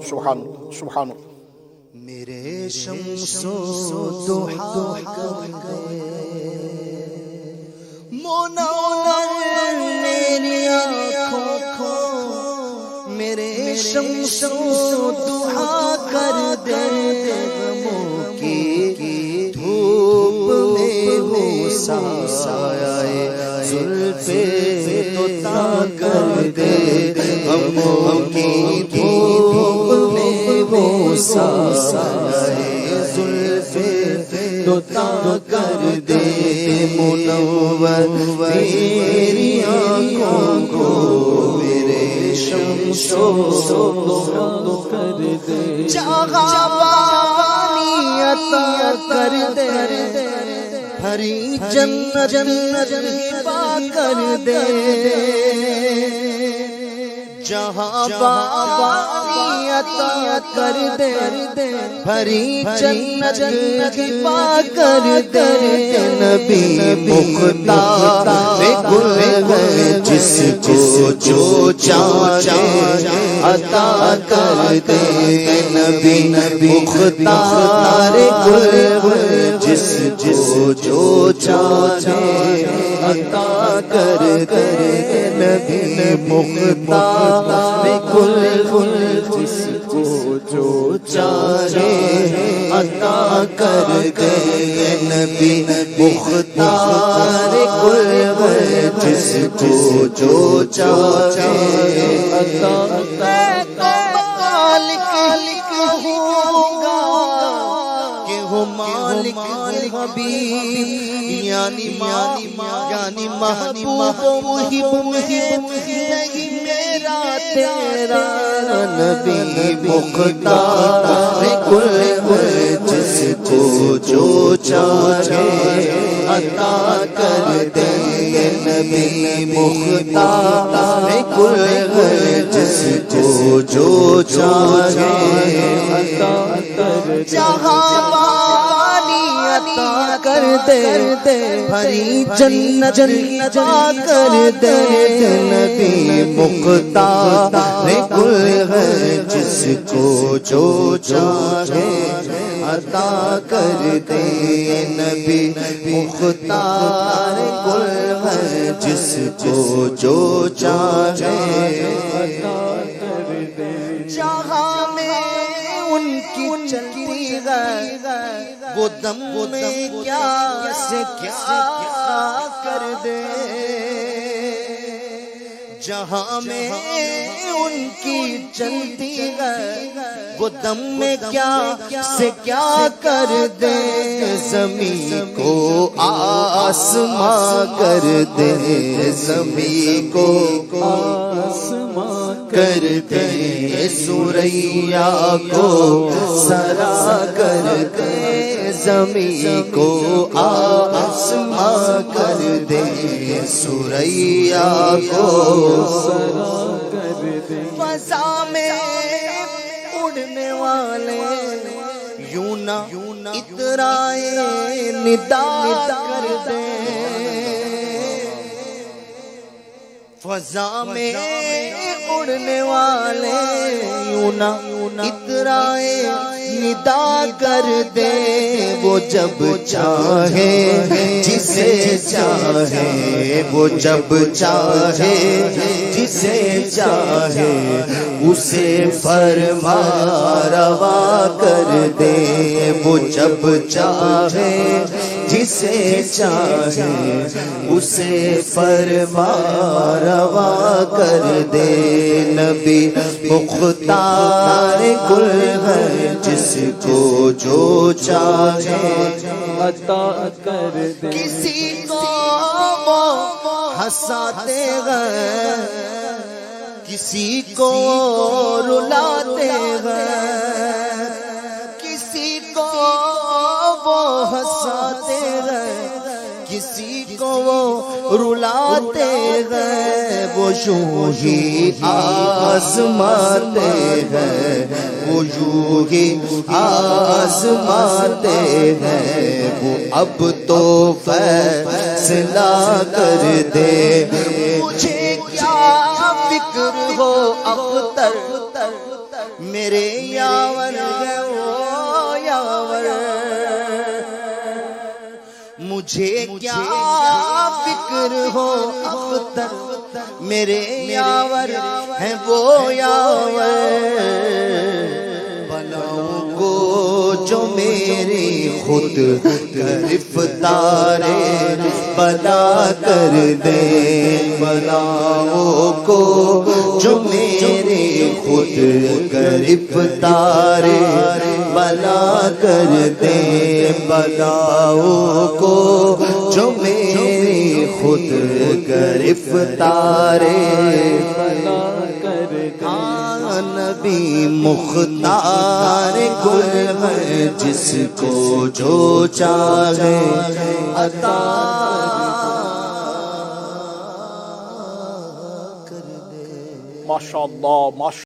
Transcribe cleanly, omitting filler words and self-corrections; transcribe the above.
سبحان سبحان میرے شمس و ضحا کر گئے منور میری آنکھوں کو، میرے شمس و ضحا کر دے، غموں کی دھوپ میں ہو سایہ زلف توتا کر دے، غموں کی دھوپ میں وہ سایہ زلف توتا کر دے، منور میری آنکھوں کو، میرے شمس و ضحا کر دے، جہاں پانی عطا کر دے، بھری جنت ہبا کر دے، جہاں پانی عطا کر دے، بھری جنت ہبا کر دے، نبی مختار گل ہے جس کو جو چاہے عطا کر دے، نبی مختار گل ہے جس کو جو چاہے عطا کر دے، نبی مختار گل جس کو جو چاہے عطا کر دے، نبی مختار گل جس کو جو چاہے عطا کر دے، مالک ہوں گا کہ ہو مالک حبیب، یعنی محبوب محب نہیں میرا تیرا، نبی مختار گل جس کو جو چاہے عطا کر دے، نبی مختار گل جس کو جو چاہے عطا کر دے، جہاں پانی عطا کر دے، بھری جنت ہبا کر دے، نبی مختار گل ہے جس کو جو چاہے عطا کر دے، نبی مختار گل ہے جس کو جو چاہے عطا کر دے، جہاں میں ان کی چلتی ہے وہ دم میں کیا سے کیا کر دے، جہاں میں ان کی چلتی ہے وہ دم میں کیا سے کیا کر دے، زمین کو آسماں کر دے، زمین کو آسماں کر دے، سوریا کو سرا کر دے، زمین کو آسماں کر دے، سوریا کو سرا کر دے، فضا میں اڑنے والے یوں نہ اترائے ندا کر دے، فضا میں اڑنے والے یوں نہ اترائے ندا کر دے، وہ جب چاہے جسے چاہے، وہ جب چاہے جسے چاہے اسے فرما روا کر دے، وہ جب چاہے جسے چاہے اسے فرما روا کر دے، نبی مختار گل ہے جس کو جو چاہے عطا کر دے، کسی کو وہ ہنساتے ہیں، کسی کو رلاتے ہیں، کسی کو وہ ہنساتے ہیں، کسی کو وہ رلاتے ہیں وہ یوں ہی آزماتے ہیں وہ یوں ہی آزماتے ہیں وہ اب تو فیصلہ کر دے مجھے کیا فکر ہو اختر میرے یاور ہے وہ یاور مجھے کیا فکر ہو اختر میرے یاور ہے وہ یاور بلاؤں کو جو میری خود گرفتار بلا کر دے بلاؤں کو جو میرے خود گرفتار بلا کر دے بلاؤں کو جو میرے خود گرفتار بلا کر دے نبی مختار گل ہے جس کو جو چاہے عطا ماشاءاللہ ماشاءاللہ